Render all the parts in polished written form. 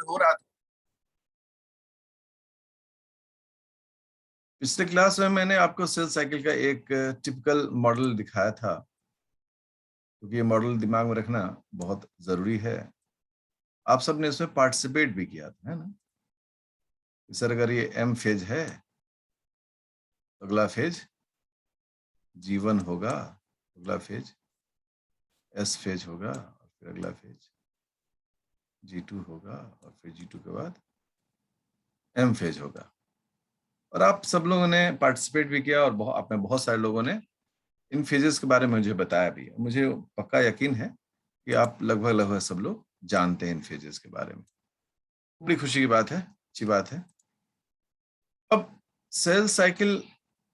अगर हो रहा था। पिछले क्लास में मैंने आपको सेल साइकिल का एक टिपिकल मॉडल दिखाया था, क्योंकि ये मॉडल दिमाग में रखना बहुत जरूरी है। आप सबने इसमें पार्टिसिपेट भी किया था, है ना? सर अगर ये एम फेज है, अगला फेज G1 होगा, अगला फेज S फेज होगा, और फिर अगला फेज G2 होगा, और फिर G2 के बाद M फेज होगा। और आप सब लोगों ने पार्टिसिपेट भी किया, और आपने बहुत सारे लोगों ने इन फेजेस के बारे में मुझे बताया भी। मुझे पक्का यकीन है कि आप लगभग सब लोग जानते हैं इन फेजेस के बारे में। बड़ी खुशी की बात है, अच्छी बात है। अब cell cycle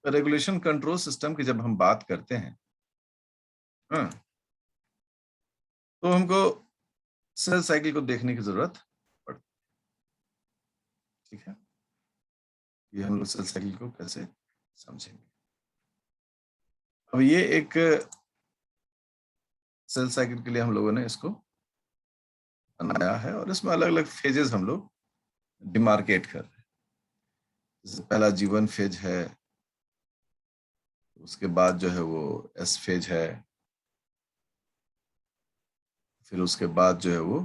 regulation control system की जब हम बात करते हैं, हाँ, तो हमको सेल साइकिल को देखने की जरूरत पड़ती है। ठीक है, ये हम लोग सेल साइकिल को कैसे समझेंगे। अब ये एक सेल साइकिल के लिए हम लोगों ने इसको बनाया है, और इसमें अलग अलग फेजेस हम लोग डिमार्केट कर रहे हैं। जैसे पहला G1 फेज है, उसके बाद जो है वो S फेज है, फिर उसके बाद जो है वो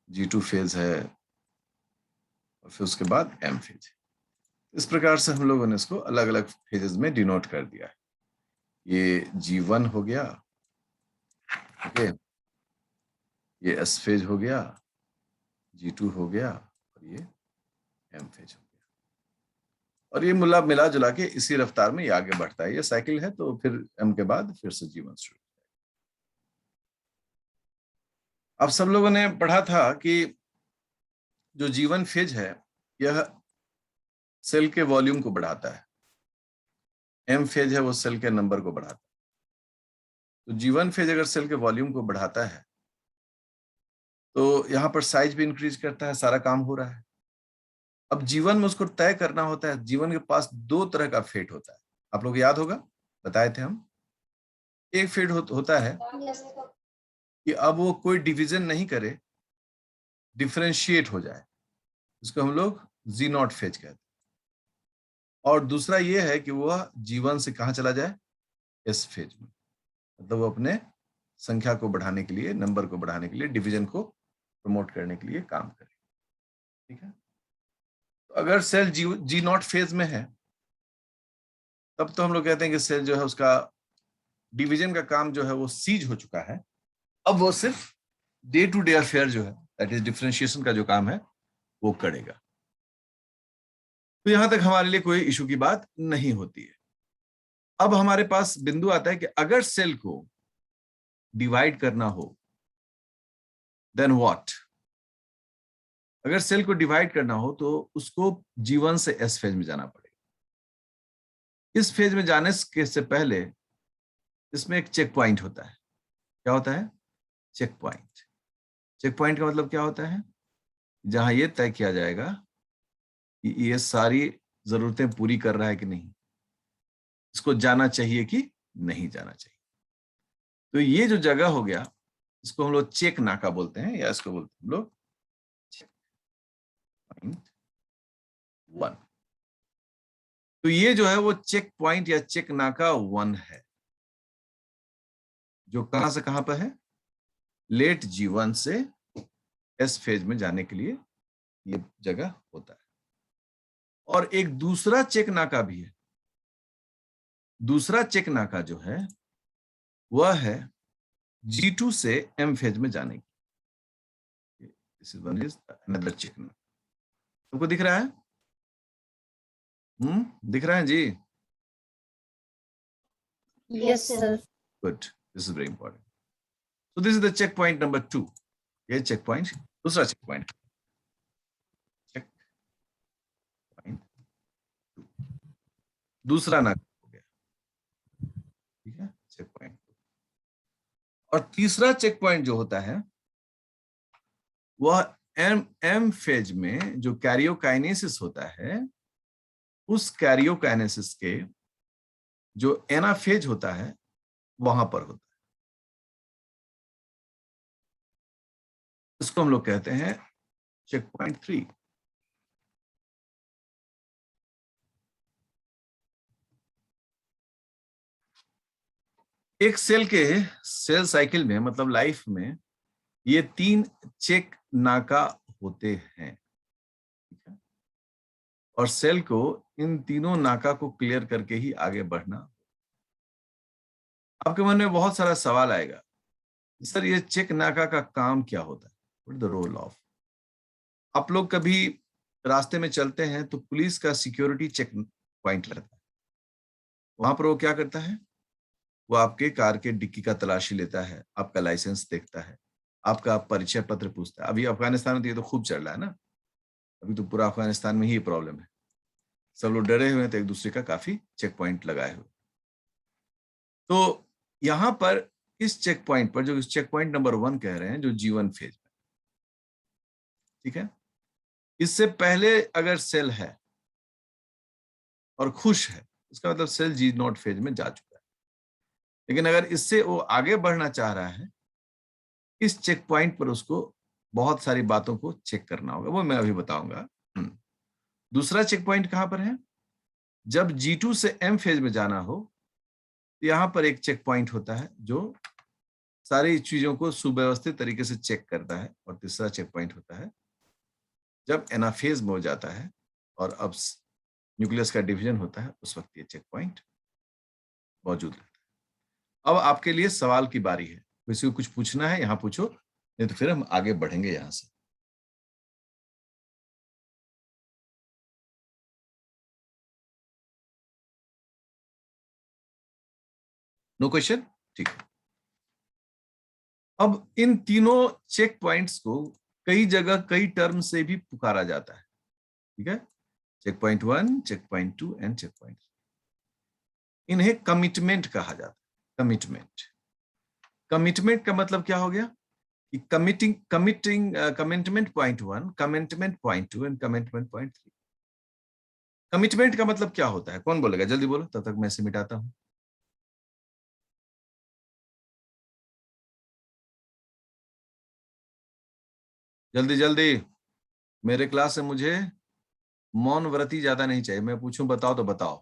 G2 फेज है, और फिर उसके बाद M फेज। इस प्रकार से हम लोगों ने इसको अलग अलग फेजेस में डिनोट कर दिया है। ये G1 हो गया, ओके, ये S फेज हो गया, G2 हो गया, और ये M फेज हो गया। और ये मिला जुला के इसी रफ्तार में ये आगे बढ़ता है। ये साइकिल है, तो फिर M के बाद फिर से G1 शुरू। आप सब लोगों ने पढ़ा था कि जो G1 फेज है, यह सेल के वॉल्यूम को बढ़ाता है। M फेज है वो सेल के नंबर को बढ़ाता है। तो G1 फेज अगर सेल के वॉल्यूम को बढ़ाता है, तो यहां पर साइज भी इंक्रीज करता है, सारा काम हो रहा है। अब G1 में उसको तय करना होता है। G1 के पास दो तरह का फेट होता है, आप लोग याद होगा, बताए थे हम। एक फेट होता है कि अब वो कोई डिवीजन नहीं करे, डिफरेंशिएट हो जाए, उसको हम लोग G0 फेज कहते हैं। और दूसरा ये है कि वह G1 से कहां चला जाए, S फेज में। मतलब वो अपने संख्या को बढ़ाने के लिए, नंबर को बढ़ाने के लिए, डिवीजन को प्रमोट करने के लिए काम करे। ठीक है, तो अगर सेल G0 फेज में है, तब तो हम लोग कहते हैं कि सेल जो है उसका डिवीजन का काम जो है वो सीज हो चुका है। अब वो सिर्फ डे टू डे अफेयर जो है, दैट इज डिफरेंशिएशन का जो काम है, वो करेगा। तो यहां तक हमारे लिए कोई इशू की बात नहीं होती है। अब हमारे पास बिंदु आता है कि अगर सेल को डिवाइड करना हो, देन व्हाट। अगर सेल को डिवाइड करना हो तो उसको G1 से S फेज में जाना पड़ेगा। इस फेज में जाने से पहले इसमें एक चेक पॉइंट होता है। क्या होता है? Check point. चेक पॉइंट का मतलब क्या होता है? जहां ये तय किया जाएगा कि ये सारी जरूरतें पूरी कर रहा है कि नहीं, इसको जाना चाहिए कि नहीं जाना चाहिए। तो ये जो जगह हो गया, इसको हम लोग चेक नाका बोलते हैं, या इसको बोलते हैं हम लोग चेक पॉइंट 1। तो ये जो है वो चेक पॉइंट या चेक नाका 1 है, जो कहां से कहां पर है? लेट G1 से S फेज में जाने के लिए ये जगह होता है। और एक दूसरा चेक नाका भी है। दूसरा चेक नाका जो है वह है G2 से M फेज में जाने की। This is one is another check नाका। तुमको दिख रहा है? दिख रहा है जी? Yes, sir. Good, this is very important. So this is the checkpoint number 2. ये checkpoint, दूसरा checkpoint. Checkpoint 2. दूसरा नाका हो गया, ठीक है, checkpoint 2. और तीसरा checkpoint जो होता है वह M फेज में जो कैरियोकाइनेसिस होता है, उस कैरियोकाइनेसिस के जो एनाफेज होता है वहां पर होता है। इसको हम लोग कहते हैं चेक पॉइंट 3। एक सेल साइकिल में, मतलब लाइफ में, ये 3 चेक नाका होते हैं, ठीक है? और सेल को इन तीनों नाका को क्लियर करके ही आगे बढ़ना। आपके मन में बहुत सारा सवाल आएगा, सर ये चेक नाका का काम क्या होता है? What the role of. आप लोग कभी रास्ते में चलते हैं तो पुलिस का सिक्योरिटी चेक पॉइंट लगता है। वहां पर वो क्या करता है? वो आपके कार के डिक्की का तलाशी लेता है, आपका लाइसेंस देखता है, आपका परिचय पत्र पूछता है। अभी अफगानिस्तान में तो ये तो खूब चल रहा है ना, अभी तो पूरा अफगानिस्तान में ही प्रॉब्लम है। सब लोग डरे हुए हैं तो एक दूसरे का काफी चेक पॉइंट लगाए हुए। तो यहां पर इस चेक पॉइंट पर, जो चेक पॉइंट नंबर 1 कह रहे हैं, जो G1 फेज में, ठीक है, इससे पहले अगर सेल है और खुश है, उसका मतलब सेल G0 फेज में जा चुका है। लेकिन अगर इससे वो आगे बढ़ना चाह रहा है, इस चेक पॉइंट पर उसको बहुत सारी बातों को चेक करना होगा, वो मैं अभी बताऊंगा। दूसरा चेक पॉइंट कहां पर है? जब G2 से M फेज में जाना हो, तो यहां पर एक चेक पॉइंट होता है जो सारी चीजों को सुव्यवस्थित तरीके से चेक करता है। और तीसरा चेक पॉइंट होता है जब एनाफेज में हो जाता है और अब न्यूक्लियस का डिवीजन होता है, उस वक्त ये चेक पॉइंट मौजूद रहता है। अब आपके लिए सवाल की बारी है। किसी को कुछ पूछना है, यहाँ पूछो, नहीं तो फिर हम आगे बढ़ेंगे यहां से। No question? ठीक है। अब इन तीनों चेक पॉइंट्स को कई जगह कई टर्म से भी पुकारा जाता है, ठीक है? Check point 1, check point 2 and check point. इन्हें कमिटमेंट कहा जाता है। कमिटमेंट। कमिटमेंट का मतलब क्या हो गया कि commitment point 1, commitment point 2 and commitment point 3। Commitment का मतलब क्या होता है? कौन बोलेगा? जल्दी बोलो, तब तक मैं इसे मिटाता हूं। जल्दी जल्दी। मेरे क्लास से मुझे मौन व्रती ज्यादा नहीं चाहिए। मैं पूछूं बताओ तो बताओ,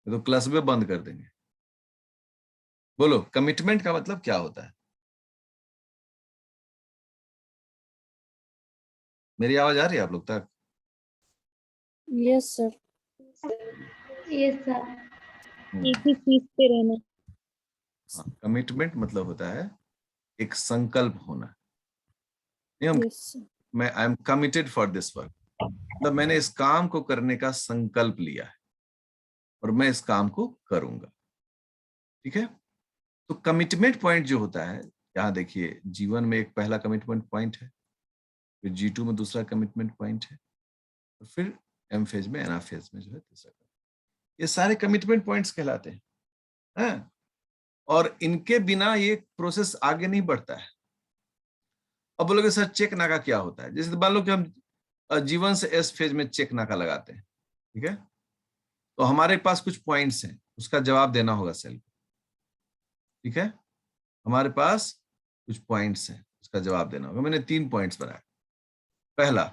ये तो क्लास में बंद कर देंगे। बोलो, कमिटमेंट का मतलब क्या होता है? मेरी आवाज आ रही है आप लोग तक? Yes sir. Yes sir. एक ही चीज पे रहना। हाँ, कमिटमेंट मतलब होता है एक संकल्प होना। नहीं, हम, यस सर। मैं I am committed for this work, मतलब मैंने इस काम को करने का संकल्प लिया है और मैं इस काम को करूंगा, ठीक है? तो कमिटमेंट पॉइंट जो होता है, यहाँ देखिए, जीवन में एक पहला कमिटमेंट पॉइंट है, फिर G2 में दूसरा कमिटमेंट पॉइंट है, और फिर M फेज में, एना फेज में जो है तीसरा। ये सारे कमिटमेंट पॉइंट्स कहलाते हैं, हाँ? और इनके बिना ये प्रोसेस आगे नहीं बढ़ता है। अब बोलोगे सर चेक नाका क्या होता है? जैसे मान लो कि हम जीवन से S फेज में चेक नाका लगाते हैं, ठीक है? तो हमारे पास कुछ पॉइंट्स हैं, उसका जवाब देना होगा सेल को, ठीक है? हमारे पास कुछ पॉइंट्स हैं, उसका जवाब देना होगा। मैंने 3 पॉइंट्स बनाए। पहला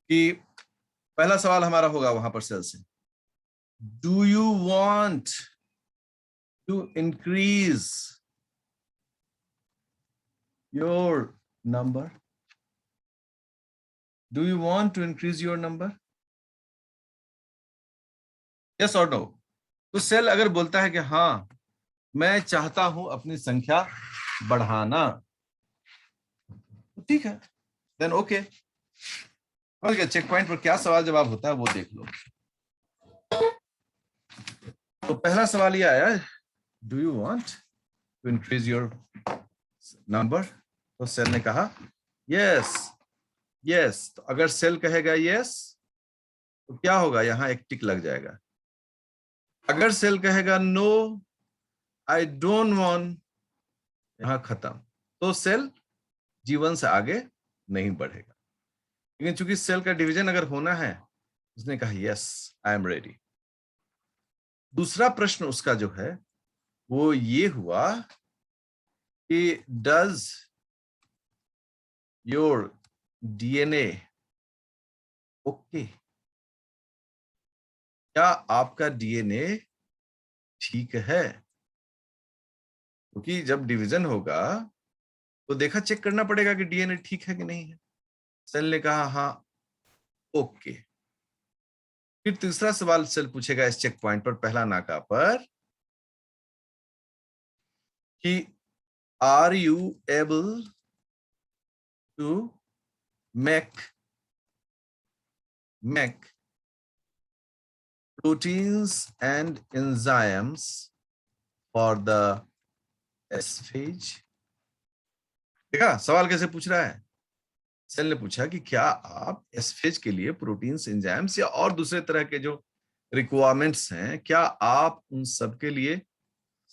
कि पहला सवाल हमारा होगा वहां पर सेल से, do you want to increase your number? Do you want to increase your number? Yes और नो? तो सेल अगर बोलता है कि हाँ मैं चाहता हूं अपनी संख्या बढ़ाना, तो ठीक है, देन ओके। चेक पॉइंट पर क्या सवाल जवाब होता है वो देख लो। तो पहला सवाल ये आया, do you want to increase your number? तो सेल ने कहा यस, यस। तो अगर सेल कहेगा यस, तो क्या होगा? यहां एक टिक लग जाएगा। अगर सेल कहेगा नो, आई डोंट वांट, यहां खत्म। तो सेल जीवन से आगे नहीं बढ़ेगा। लेकिन चूंकि सेल का डिवीजन अगर होना है, उसने कहा यस, आई एम रेडी। दूसरा प्रश्न उसका जो है वो ये हुआ कि डज योर डीएनए ओके, क्या आपका डीएनए ठीक है? क्योंकि जब डिवीजन होगा तो देखा, चेक करना पड़ेगा कि डीएनए ठीक है कि नहीं है। सेल ने कहा हाँ ओके। फिर तीसरा सवाल सेल पूछेगा इस चेक पॉइंट पर, पहला नाका पर, कि are you able to make proteins and enzymes for the S phase? देखा सवाल कैसे पूछ रहा है? सेल ने पूछा कि क्या आप एस फेज के लिए प्रोटीन्स, एंजाइम्स या और दूसरे तरह के जो रिक्वायरमेंट्स हैं, क्या आप उन सब के लिए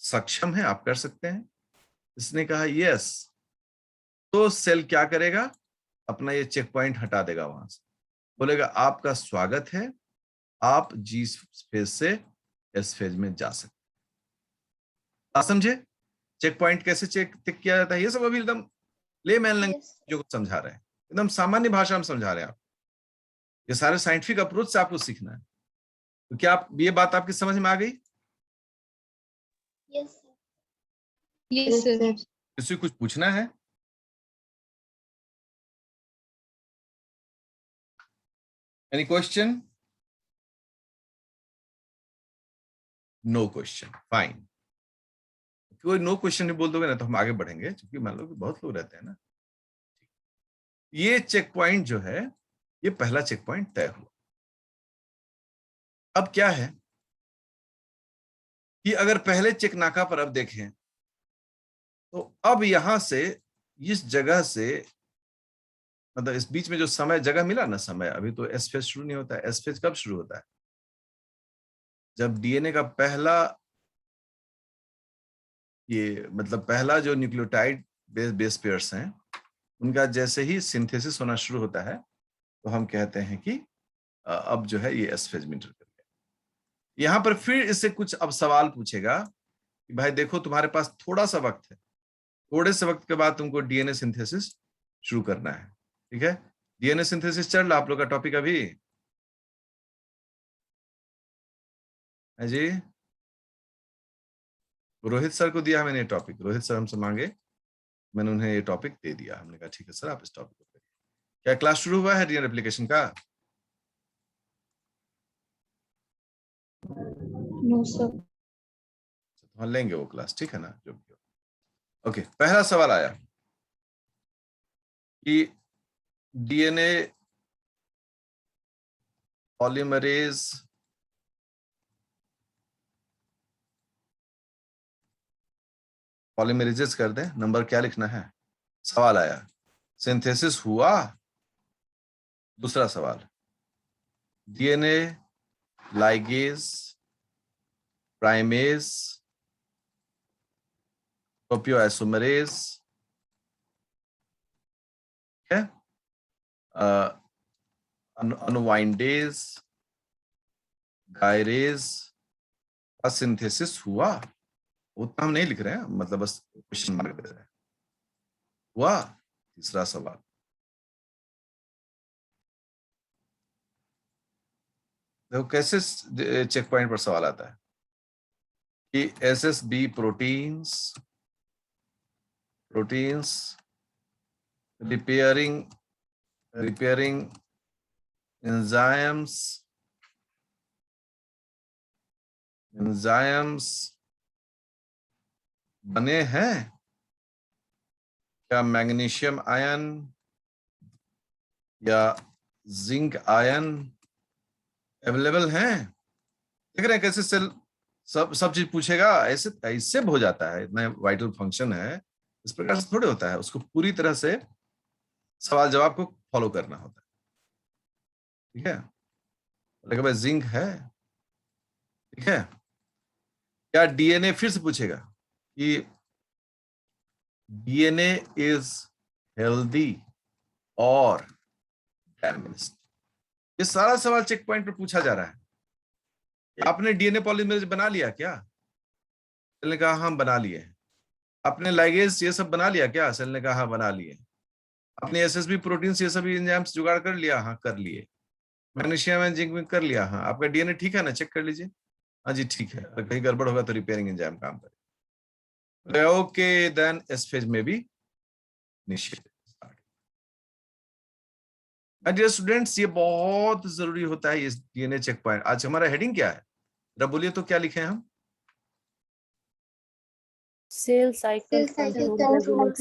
सक्षम हैं, आप कर सकते हैं? इसने कहा यस। तो सेल क्या करेगा? अपना ये चेक पॉइंट हटा देगा वहां से, बोलेगा आपका स्वागत है, आप जी फेज से एस फेज में जा सकते हैं। आप समझे चेक पॉइंट कैसे चेक किया जाता है? ये सब अभी एकदम लेमैन लैंग्वेज जो समझा रहे हैं, एकदम सामान्य भाषा में समझा रहे हैं आप। ये सारे साइंटिफिक अप्रोच से आपको सीखना है। तो क्या आप, ये बात आपकी समझ में आ गई? Yes sir. Yes, sir. किसी कुछ पूछना है? Any question? No question, fine. कोई नो क्वेश्चन नहीं बोल दोगे ना तो हम आगे बढ़ेंगे, क्योंकि मान लो कि बहुत लोग रहते हैं ना। ये चेक पॉइंट जो है, ये पहला चेक पॉइंट तय हुआ। अब क्या है कि अगर पहले चेक नाका पर अब देखें, तो अब यहां से, इस जगह से, मतलब इस बीच में जो समय जगह मिला ना, समय, अभी तो एस फेज शुरू नहीं होता है। एस फेज कब शुरू होता है? जब डीएनए का पहला, ये मतलब पहला जो न्यूक्लियोटाइड बेस पेयर्स हैं, उनका जैसे ही सिंथेसिस होना शुरू होता है, तो हम कहते हैं कि अब जो है ये एस फेज में इंटर कर गया। यहां पर फिर इससे कुछ अब सवाल पूछेगा कि भाई देखो, तुम्हारे पास थोड़ा सा वक्त है, थोड़े से वक्त के बाद तुमको डीएनए सिंथेसिस शुरू करना है। ठीक है, डीएनए सिंथेसिस चल रहा आप लोग का टॉपिक अभी है जी? रोहित सर को दिया मैंने ये टॉपिक, रोहित सर हमसे मांगे, मैंने उन्हें ये टॉपिक दे दिया। हमने कहा ठीक है सर, आप इस टॉपिक को करिए। क्या क्लास शुरू हुआ है डीएनए एप्लीकेशन का? No, sir. तो हम लेंगे वो क्लास, ठीक है ना, जो भी हो। ओके, पहला सवाल आया कि डीएनए पॉलीमरेज पॉलीमरेजेस कर दें, नंबर क्या लिखना है? सवाल आया, सिंथेसिस हुआ? दूसरा सवाल, डीएनए लाइगेज, प्राइमेज, टोपियोआइसोमरेज, है, अनवाइंडेज, गायरेज का सिंथेसिस हुआ? उतना हम नहीं लिख रहे हैं, मतलब बस क्वेश्चन मार्क दे रहे हैं। हुआ? तीसरा सवाल, देखो कैसे चेक पॉइंट पर सवाल आता है कि एसएसबी प्रोटीन्स रिपेयरिंग एंजाइम्स बने हैं क्या? मैग्नीशियम आयन या जिंक आयन अवेलेबल हैं? देख रहे हैं कैसे सेल सब चीज पूछेगा। ऐसे ऐसे हो जाता है, इतना वाइटल फंक्शन है, इस प्रकार से थोड़े होता है। उसको पूरी तरह से सवाल जवाब को फॉलो करना होता है। ठीक है, लेकिन भाई जिंक है, ठीक है। क्या डीएनए, फिर से पूछेगा कि डीएनए इज हेल्दी और डैमेज्ड। ये सारा सवाल चेक पॉइंट पर पूछा जा रहा है। आपने डीएनए पॉलीमरेज बना लिया क्या? सेल ने कहा हाँ बना लिए। आपने लाइगेज ये सब बना लिया क्या? सेल ने कहा हाँ बना लिए। अपने एसएसबी प्रोटीन ये सभी एंजाइम्स जुगाड़ कर लिया? हाँ कर लिए। मैग्नीशियम एंड जिंक में कर लिया? हाँ। आपका डीएनए ठीक है ना? चेक कर लीजिए। हाँ जी ठीक है। अगर कहीं गड़बड़ होगा तो रिपेयरिंग एंजाइम काम करेगा। ओके देन एस फेज में भी इनिशिएट। डियर स्टूडेंट्स, ये बहुत जरूरी होता है ये डीएनए चेक पॉइंट। आज हमारा हेडिंग क्या है? जरा बोलिए तो क्या लिखे हैं हम? Cell cycle control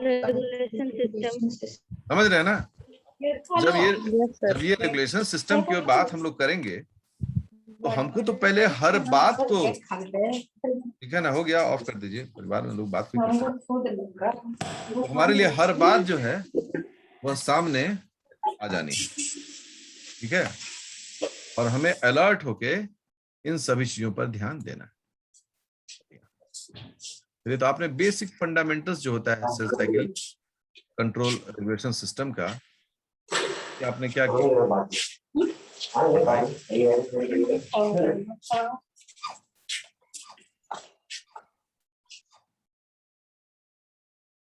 regulation system. समझ रहे हैं ना? जब ये रेगुलेशन सिस्टम की बात हम लोग करेंगे तो हमको तो पहले हर बात को, ठीक है ना, हो गया, ऑफ कर दीजिए, परिवार में लोग बात भी करते हैं। तो हमारे लिए हर बात जो है वह सामने आ जानी है, ठीक है, और हमें अलर्ट होके इन सभी चीजों पर ध्यान देना है। चलिए, तो आपने बेसिक फंडामेंटल्स जो होता है cell cycle control regulation system का, कि आपने क्या किया?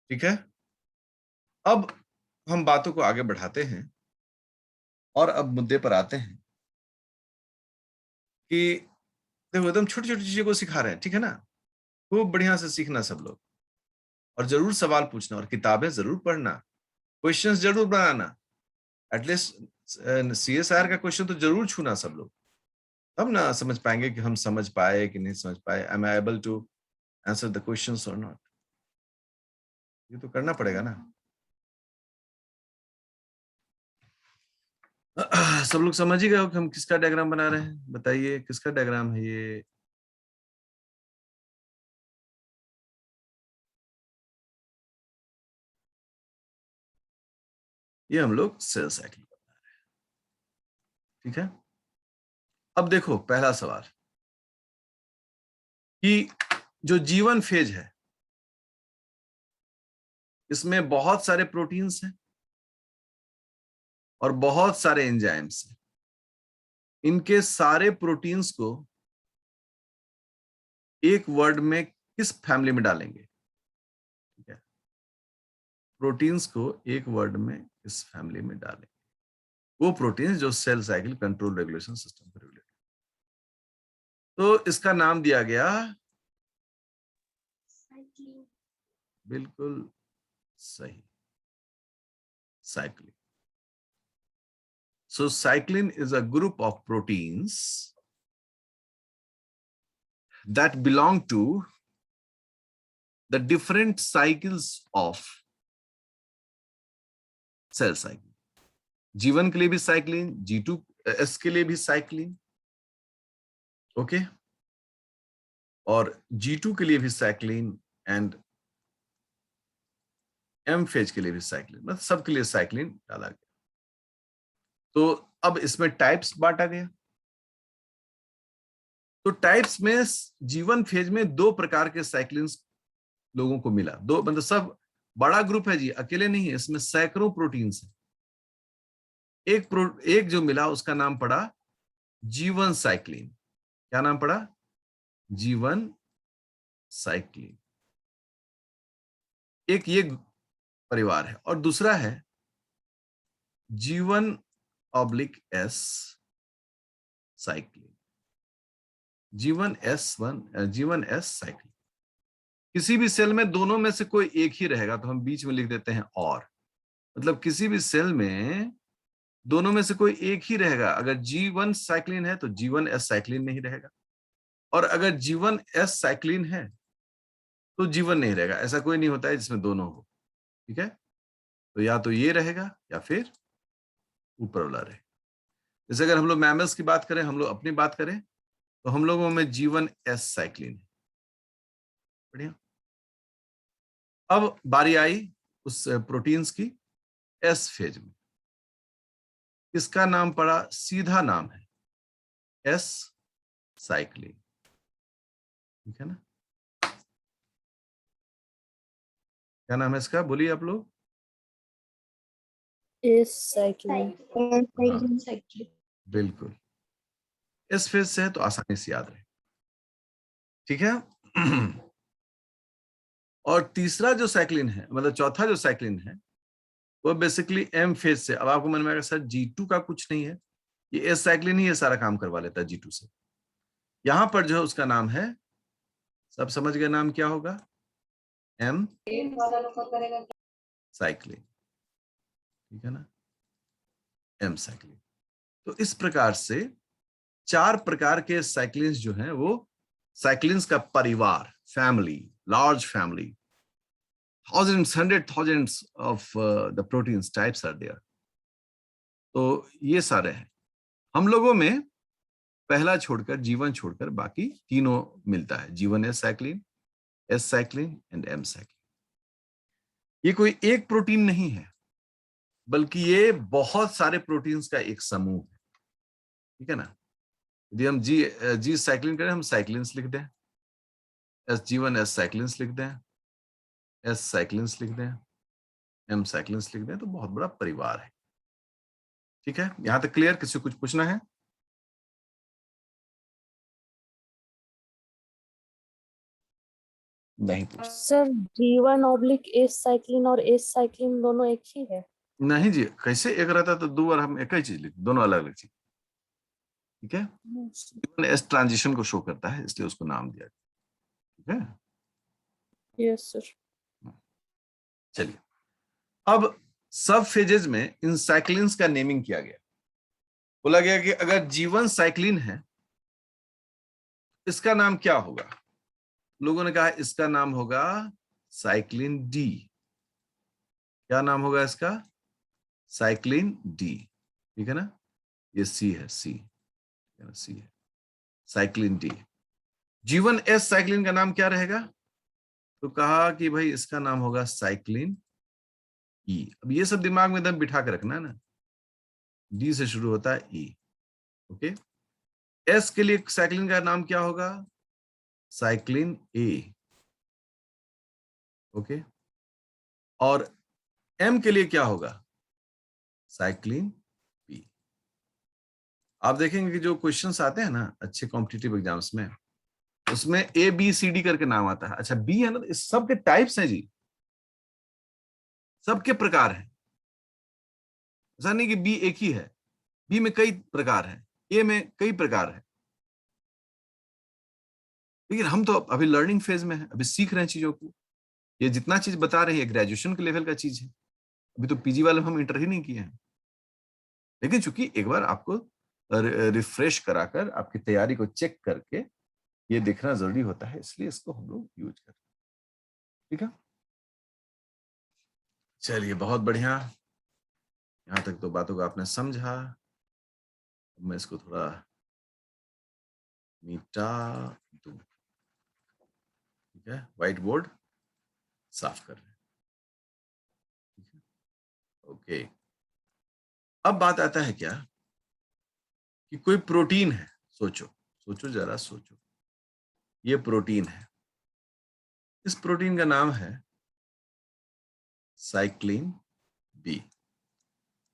ठीक है, अब हम बातों को आगे बढ़ाते हैं और अब मुद्दे पर आते हैं कि देखो एकदम छोटी छोटी चीजों को सिखा रहे हैं, ठीक है ना, खूब बढ़िया से सीखना सब लोग, और जरूर सवाल पूछना और किताबें जरूर पढ़ना, क्वेश्चंस जरूर बनाना, एटलीस्ट सीएसआर का क्वेश्चन तो जरूर छूना सब लोग, तब ना समझ पाएंगे कि हम समझ पाए कि नहीं समझ पाए, am I able to answer the questions और नॉट। ये तो करना पड़ेगा ना। सब लोग समझ ही गए हो कि हम किसका डायग्राम बना रहे हैं? बताइए किसका डायग्राम है ये? हम लोग सेल साइकिल बना रहे हैं, ठीक है। अब देखो पहला सवाल कि जो जीवन फेज है इसमें बहुत सारे प्रोटीन्स हैं और बहुत सारे एंजाइम्स हैं। इनके सारे प्रोटीन्स को एक वर्ड में किस फैमिली में डालेंगे? ठीक है, प्रोटीन्स को एक वर्ड में किस फैमिली में डालेंगे? वो प्रोटीन्स जो cell cycle control regulation system को रेगुलेट, तो इसका नाम दिया गया, बिल्कुल सही, cyclin. So cyclin is a group of proteins that belong to the different cycles of cell cycle. G1 के लिए भी साइक्लिन, G2S के लिए भी साइक्लिन, ओके, और G2 के लिए भी साइक्लिन एंड M फेज के लिए भी साइक्लिन, मतलब सबके लिए साइक्लिन डाला गया। तो अब इसमें टाइप्स बांटा गया। तो टाइप्स में G1 फेज में 2 प्रकार के साइक्लिन्स लोगों को मिला, 2, मतलब सब बड़ा ग्रुप है जी, अकेले नहीं है, इसमें सैकड़ों प्रोटीन्स हैं। एक जो मिला उसका नाम पड़ा G1 साइक्लिन। क्या नाम पड़ा? G1 cyclin. एक ये परिवार है, और दूसरा है G1/S साइक्लिन, G1S साइक्लिन। किसी भी सेल में दोनों में से कोई एक ही रहेगा तो हम बीच में लिख देते हैं और, मतलब किसी भी सेल में दोनों में से कोई एक ही रहेगा। अगर G1 साइक्लिन है तो G1S साइक्लिन नहीं रहेगा, और अगर G1S साइक्लिन है तो G1 नहीं रहेगा। ऐसा कोई नहीं होता है जिसमें दोनों हो, ठीक है। तो या तो ये रहेगा या फिर ऊपर वाला रहेगा। जैसे अगर हम लोग मैमल्स की बात करें, हम लोग अपनी बात करें, तो हम लोगों में G1S साइक्लिन है। बढ़िया। अब बारी आई उस प्रोटीन्स की एस फेज में। इसका नाम पड़ा, सीधा नाम है एस साइक्लिन, ठीक है ना। क्या नाम है इसका? बोलिए आप लोग। S cyclin. बिल्कुल, एस फेज से है तो आसानी से याद रहे, ठीक है। और तीसरा जो साइक्लिन है, मतलब चौथा जो साइक्लिन है, वो बेसिकली एम फेज से। अब आपको मन में आएगा सर G2 का कुछ नहीं है, ये एस साइक्लिन ही ये सारा काम करवा लेता है G2 से। यहां पर जो है उसका नाम है, सब समझ गए नाम क्या होगा? एम साइक्लिन, ठीक है ना, एम साइक्लिन। तो इस प्रकार से 4 प्रकार के साइक्लिन्स जो हैं वो साइक्लिन्स का परिवार, family, large family, thousands, 100,000 of the proteins types are there. तो ये सारे हैं। हम लोगों में पहला छोड़कर, जीवन छोड़कर बाकी तीनों मिलता है, G one S cyclin, S cyclin and M cyclin. ये कोई एक प्रोटीन नहीं है, बल्कि ये बहुत सारे प्रोटीन्स का एक समूह है, ठीक है ना। यदि हम जी साइक्लिन करें, हम साइक्लिन्स लिख दें, एस जीवन एस साइक्लिन्स लिख दें, एस साइक्लिन्स लिख दें, एम साइक्लिन्स लिख दें, तो बहुत बड़ा परिवार है। ठीक है, यहां तक क्लियर? किसी को कुछ पूछना है? नहीं पूछ सर G1 / एस साइक्लिन और एस साइक्लिन दोनों एक ही है? नहीं जी, कैसे एक रहता तो 2 बार हम एक ही चीज लिख, दोनों अलग अलग चीज। ठीक है, जीवन एस ट्रांजिशन को शो करता है, इसलिए उसको नाम दिया। ठीक है, यस सर। चलिए, अब सब फेजेस में इन साइक्लिन्स का नेमिंग किया गया। बोला गया कि अगर जीवन साइक्लिन है, इसका नाम क्या होगा? लोगों ने कहा इसका नाम होगा साइक्लिन डी। क्या नाम होगा इसका? साइक्लिन डी, ठीक है ना, ये सी है, सी है, साइक्लिन डी। जीवन एस साइक्लिन का नाम क्या रहेगा? तो कहा कि भाई इसका नाम होगा साइक्लिन ई। अब ये सब दिमाग में एकदम बिठा के रखना है ना, डी से शुरू होता है ई, ओके। एस के लिए साइक्लिन का नाम क्या होगा? Cyclin A, okay. और एम के लिए क्या होगा? Cyclin B. आप देखेंगे कि जो क्वेश्चंस आते हैं ना अच्छे कॉम्पिटिटिव एग्जाम्स में, उसमें ए बी सी डी करके नाम आता है। अच्छा, बी है ना, इस सब के टाइप्स हैं जी, सबके प्रकार हैं। ऐसा नहीं कि बी एक ही है, बी में कई प्रकार हैं, ए में कई प्रकार हैं। लेकिन हम तो अभी लर्निंग फेज में है, अभी सीख रहे हैं चीजों को। ये जितना चीज बता रहे हैं ग्रेजुएशन के लेवल का चीज है, अभी तो पीजी वाले हम इंटर ही नहीं किए हैं। लेकिन चूंकि एक बार आपको रिफ्रेश कराकर आपकी तैयारी को चेक करके ये देखना जरूरी होता है, इसलिए इसको हम लोग यूज करते हैं। ठीक है, चलिए बहुत बढ़िया, यहां तक तो बातों को आपने समझा। मैं इसको थोड़ा मिटा दूं, ठीक है, व्हाइट बोर्ड साफ कर रहे हैं, ठीक है, ओके। अब बात आता है क्या कि कोई प्रोटीन है, सोचो सोचो जरा सोचो, ये प्रोटीन है, इस प्रोटीन का नाम है साइक्लिन बी।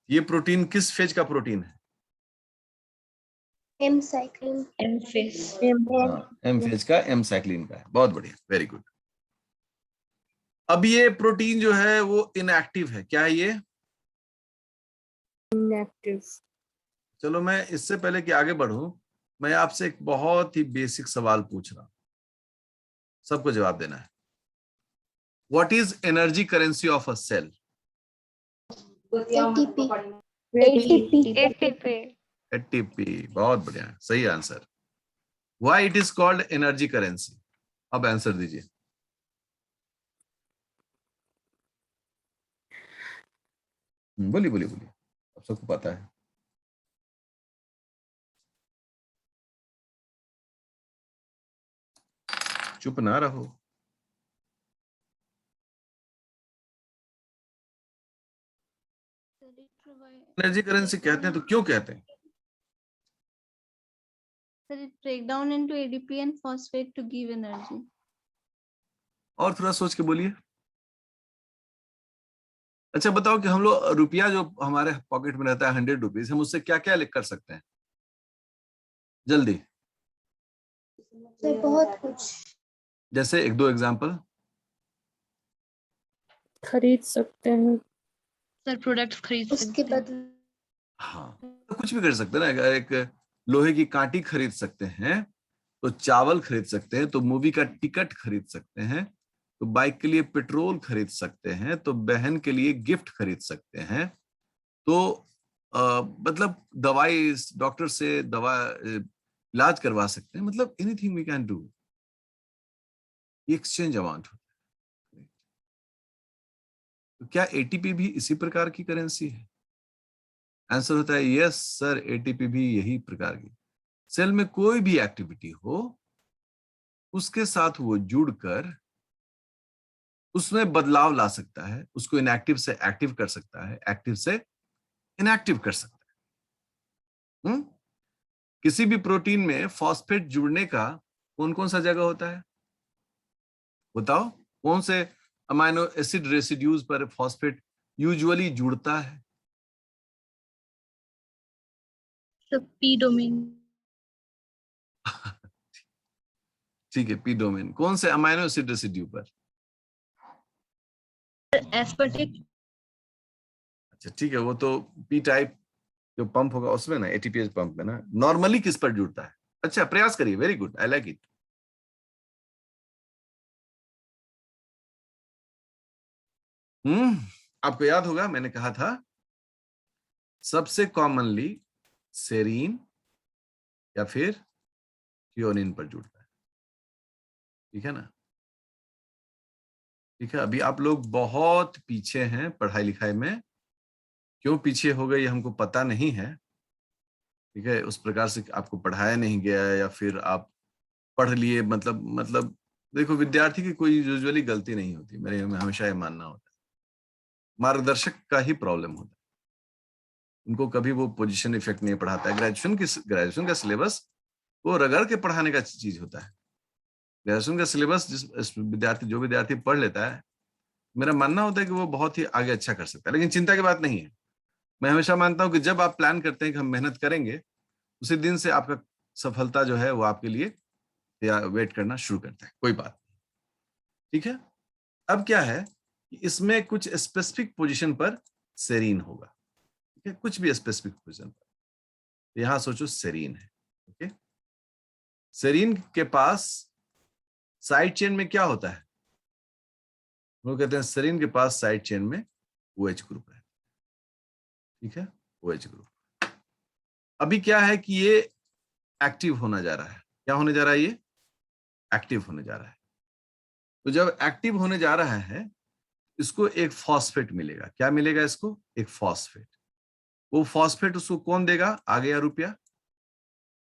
ये प्रोटीन किस फेज का प्रोटीन है? M cyclin. M phase. M phase का, एम साइक्लिन का है। बहुत बढ़िया, वेरी गुड। अब ये प्रोटीन जो है वो इनएक्टिव है, क्या है ये? इनएक्टिव। चलो, मैं इससे पहले कि आगे बढ़ूं, मैं आपसे एक बहुत ही बेसिक सवाल पूछ रहा हूं, सबको जवाब देना है। What is energy currency of a cell? ATP. ATP, बहुत बढ़िया, सही answer. Why it is called energy currency? अब आंसर दीजिए। बोलिए बोलिए बोलिए, अब सबको पता है। चुप ना रहो। एनर्जी करेंसी कहते हैं तो क्यों कहते हैं? Sir, it break down into ADP and phosphate to give energy. और थोड़ा सोच के बोलिए। अच्छा बताओ कि हम लोग रुपया जो हमारे पॉकेट में रहता है 100 रुपीज, हम उससे क्या क्या लिख कर सकते हैं? जल्दी, बहुत कुछ। जैसे 1-2 एग्जांपल। खरीद सकते हैं। सर प्रोडक्ट्स खरीद उसके सकते हैं। बदले हाँ, तो कुछ भी कर सकते हैं ना। अगर एक लोहे की कांटी खरीद सकते हैं, तो चावल खरीद सकते हैं, तो मूवी का टिकट खरीद सकते हैं, तो बाइक के लिए पेट्रोल खरीद सकते हैं, तो बहन के लिए गिफ्ट खरीद सकते हैं, तो मतलब दवाई डॉक्टर से दवा इलाज करवा सकते हैं, मतलब anything we can do. Exchange amount होता है। तो क्या एटीपी भी इसी प्रकार की करेंसी है? आंसर होता है यस सर, एटीपी भी यही प्रकार की। सेल में कोई भी एक्टिविटी हो, उसके साथ वो जुड़कर उसमें बदलाव ला सकता है, उसको इनएक्टिव से एक्टिव कर सकता है, एक्टिव से इनएक्टिव कर सकता है। किसी भी प्रोटीन में फॉस्फेट जुड़ने का कौन कौन सा जगह होता है? बताओ, कौन से अमाइनो एसिड रेसिड्यूज पर फॉस्फेट यूजुअली जुड़ता है? Sir P domain. ठीक है, पी डोमेन। कौन से अमाइनो एसिड रेसिड्यू पर? एस्पर्टिक। अच्छा ठीक है, वो तो पी टाइप जो पंप होगा उसमें ना, एटीपीएस पंप में ना। नॉर्मली किस पर जुड़ता है? अच्छा, प्रयास करिए, very good, I like it. आपको याद होगा मैंने कहा था सबसे कॉमनली सेरीन या फिर थियोनिन पर जुड़ता है, ठीक है ना? ठीक है, अभी आप लोग बहुत पीछे हैं पढ़ाई लिखाई में। क्यों पीछे हो गए ये हमको पता नहीं है, ठीक है? उस प्रकार से आपको पढ़ाया नहीं गया या फिर आप पढ़ लिए, मतलब देखो, विद्यार्थी की कोई यूजुअली गलती नहीं होती, मेरे में हमेशा ये मानना होता है। मार्गदर्शक का ही प्रॉब्लम होता है, उनको कभी वो पोजीशन इफेक्ट नहीं पढ़ाता है। ग्रेजुएशन का सिलेबस वो रगड़ के पढ़ाने का चीज होता है। ग्रेजुएशन का सिलेबस जो विद्यार्थी पढ़ लेता है, मेरा मानना होता है कि वो बहुत ही आगे अच्छा कर सकता है। लेकिन चिंता की बात नहीं है, मैं हमेशा मानता हूं कि जब आप प्लान करते हैं कि हम मेहनत करेंगे, उसी दिन से आपका सफलता जो है वो आपके लिए या वेट करना शुरू करता है। कोई बात नहीं, ठीक है? अब क्या है कि इसमें कुछ स्पेसिफिक पोजीशन पर सेरीन होगा, ठीक है? कुछ भी स्पेसिफिक पोजीशन पर। तो यहां सोचो सेरीन है, ओके? सेरीन के पास साइड चेन में क्या होता है? वो कहते हैं सेरीन के पास साइड चेन में OH ग्रुप है, ठीक है? OH group. अभी क्या है कि ये एक्टिव होना जा रहा है। क्या होने जा रहा है? ये एक्टिव होने जा रहा है। तो जब एक्टिव होने जा रहा है, इसको एक फॉस्फेट मिलेगा। क्या मिलेगा इसको? एक फॉस्फेट। वो फॉस्फेट उसको कौन देगा? आ गया रुपया,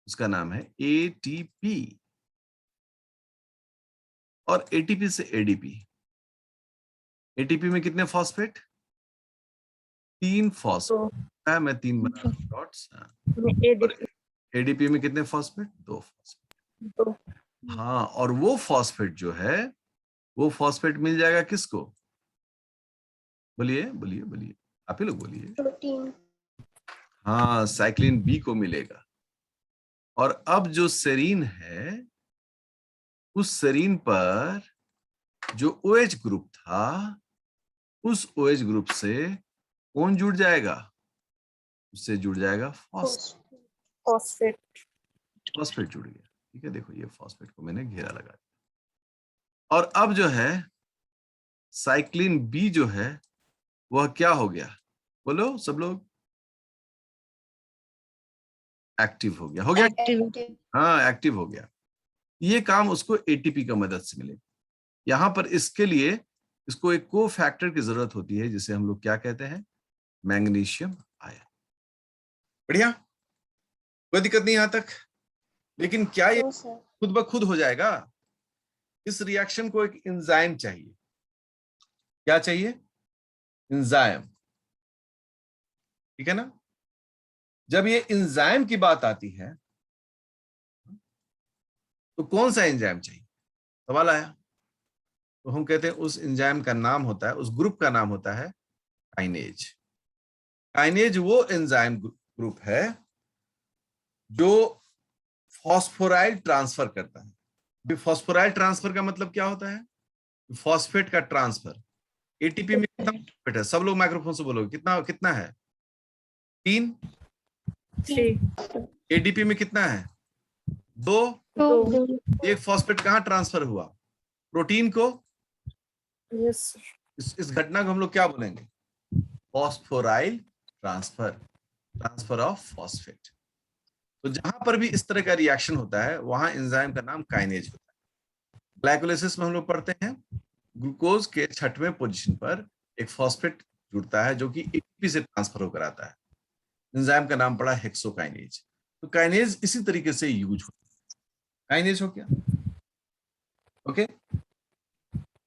उसका नाम है ATP। और ATP से ADP। ATP में कितने फॉस्फेट? 3 फॉस्फेट है, मैं 3 बना रहा हूं डॉट्स। और ADP में कितने फॉस्फेट? 2 फॉस्फेट। हाँ, और वो फॉस्फेट जो है, वो फॉस्फेट मिल जाएगा किसको? बोलिए बोलिए बोलिए, आप ही लोग बोलिए। प्रोटीन। हाँ, साइक्लिन B को मिलेगा। और अब जो सेरीन है, उस सेरीन पर जो OH ग्रुप था, उस OH ग्रुप से कौन जुड़ जाएगा? उससे जुड़ जाएगा फॉस्फेट। फॉस्फेट जुड़ गया, ठीक है? देखो, ये फॉस्फेट को मैंने घेरा लगा दिया। और अब जो है साइक्लिन B जो है, वह क्या हो गया? बोलो सब लोग। एक्टिव हो गया। हो गया? एक्टिविटी। हाँ, एक्टिव हो गया। ये काम उसको ATP का मदद से मिलेगा। यहां पर इसके लिए इसको एक को फैक्टर की जरूरत होती है, जिसे हम लोग क्या कहते हैं? Magnesium ion. बढ़िया, कोई दिक्कत नहीं यहां तक। लेकिन क्या ये खुद ब खुद हो जाएगा? इस रिएक्शन को एक एंजाइम चाहिए। क्या चाहिए? एंजाइम, ठीक है ना? जब ये एंजाइम की बात आती है, तो कौन सा एंजाइम चाहिए? सवाल आया। तो हम कहते हैं उस एंजाइम का नाम होता है, उस ग्रुप का नाम होता है काइनेज। काइनेज वो एंजाइम ग्रुप है जो फॉस्फोराइल ट्रांसफर करता है। फॉस्फोराइल ट्रांसफर का मतलब क्या होता है? फॉस्फेट का ट्रांसफर एटीपी में कितना फॉस्फेट है? सब लोग माइक्रोफोन से बोलोगे, कितना कितना है? 3। 3 एडीपी में कितना है? 2। 2 एक फॉस्फेट कहाँ ट्रांसफर हुआ? प्रोटीन को। यस इस घटना को हम लोग क्या बोलेंगे? Phosphoryl transfer, transfer of phosphate. तो जहां पर भी इस तरह का रिएक्शन होता है वहां एंजाइम का नाम काइनेज होता है। ग्लाइकोलाइसिस में हम लोग पढ़ते हैं ग्लूकोज के 6वें पोजीशन पर एक फॉस्फेट जुड़ता है जो कि एटीपी से ट्रांसफर होकर आता है। एंजाइम का नाम पड़ा हेक्सोकाइनेज। तो काइनेज इसी तरीके से यूज होता है। काइनेज हो गया, ओके।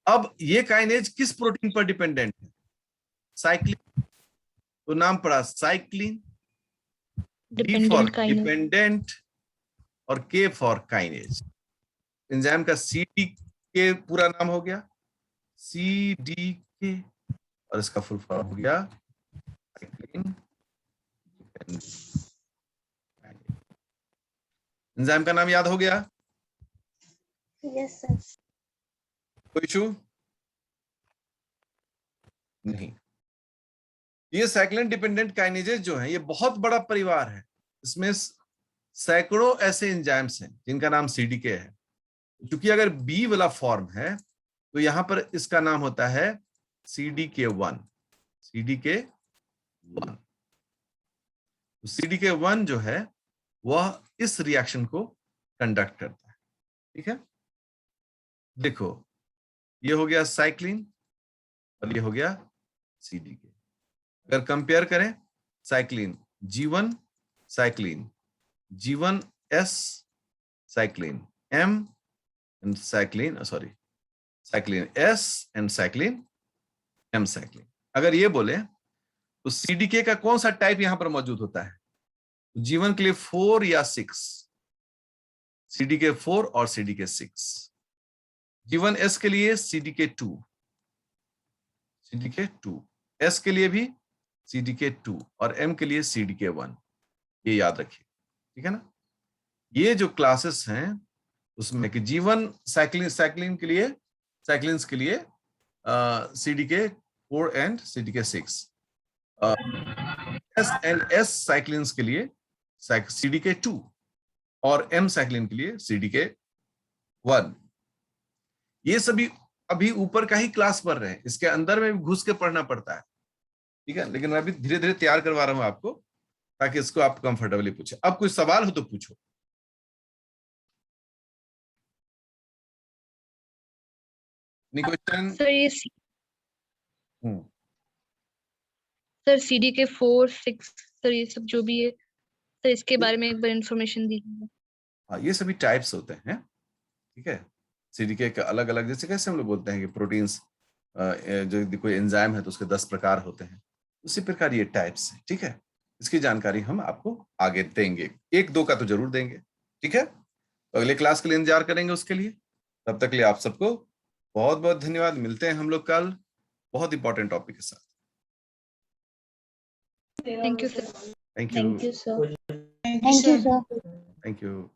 अब ये काइनेज किस प्रोटीन पर डिपेंडेंट है? साइक्लिन। तो नाम पड़ा cyclin. D for dependent kinase. Dependent और के फॉर काइनेज। एंजाइम का सीडी के पूरा नाम हो गया सीडीके और इसका फुल फॉर्म हो गया साइक्लिन। एंजाइम का नाम याद हो गया? Yes sir. कोई इशू नहीं। ये साइक्लिन डिपेंडेंट काइनेजेस जो है ये बहुत बड़ा परिवार है। इसमें सैकड़ों ऐसे एंजाइम्स हैं जिनका नाम सीडीके है। क्योंकि अगर बी वाला फॉर्म है तो यहां पर इसका नाम होता है CDK1। CDK1। CDK1 जो है वह इस रिएक्शन को कंडक्ट करता है। ठीक है, देखो ये हो गया साइक्लिन और ये हो गया CDK। अगर कंपेयर करें cyclin G1 cyclin G1S cyclin M and cyclin cyclin S and cyclin M cyclin. अगर ये बोले तो CDK का कौन सा टाइप यहां पर मौजूद होता है? G1 के लिए 4 या 6? CDK 4 और CDK 6। G1S के लिए CDK 2 S के लिए भी CDK 2 और M के लिए CDK 1। ये याद रखिए, ठीक है ना। ये जो क्लासेस हैं उसमें कि G1 साइक्लिन के लिए CDK 4 and CDK 6, S and S cyclins के लिए CDK 2 और M साइक्लिन के लिए CDK 1। ये सभी अभी ऊपर का ही क्लास पढ़ रहे हैं, इसके अंदर में भी घुस के पढ़ना पड़ता है, ठीक है। लेकिन मैं अभी धीरे धीरे तैयार करवा रहा हूं आपको ताकि इसको आप कंफर्टेबली पूछे। अब कोई सवाल हो तो पूछो। क्वेश्चन? सर ये सर CDK 4, 6 सर ये सब जो भी है सर इसके बारे में एक बार इंफॉर्मेशन दीजिए। हाँ, ये सभी टाइप्स होते हैं, ठीक है। CDK का अलग अलग, जैसे कैसे हम लोग बोलते हैं कि प्रोटीन्स जो कोई एंजाइम है तो उसके 10 प्रकार होते हैं, उसी प्रकार ये टाइप्स हैं, ठीक है। इसकी जानकारी हम आपको आगे देंगे, 1-2 का तो जरूर देंगे, ठीक है। तो अगले क्लास के लिए इंतजार करेंगे उसके लिए। तब तक के लिए आप सबको बहुत बहुत धन्यवाद। मिलते हैं हम लोग कल बहुत इंपॉर्टेंट टॉपिक के साथ। Thank you sir. Thank you sir. Thank you sir. Thank you.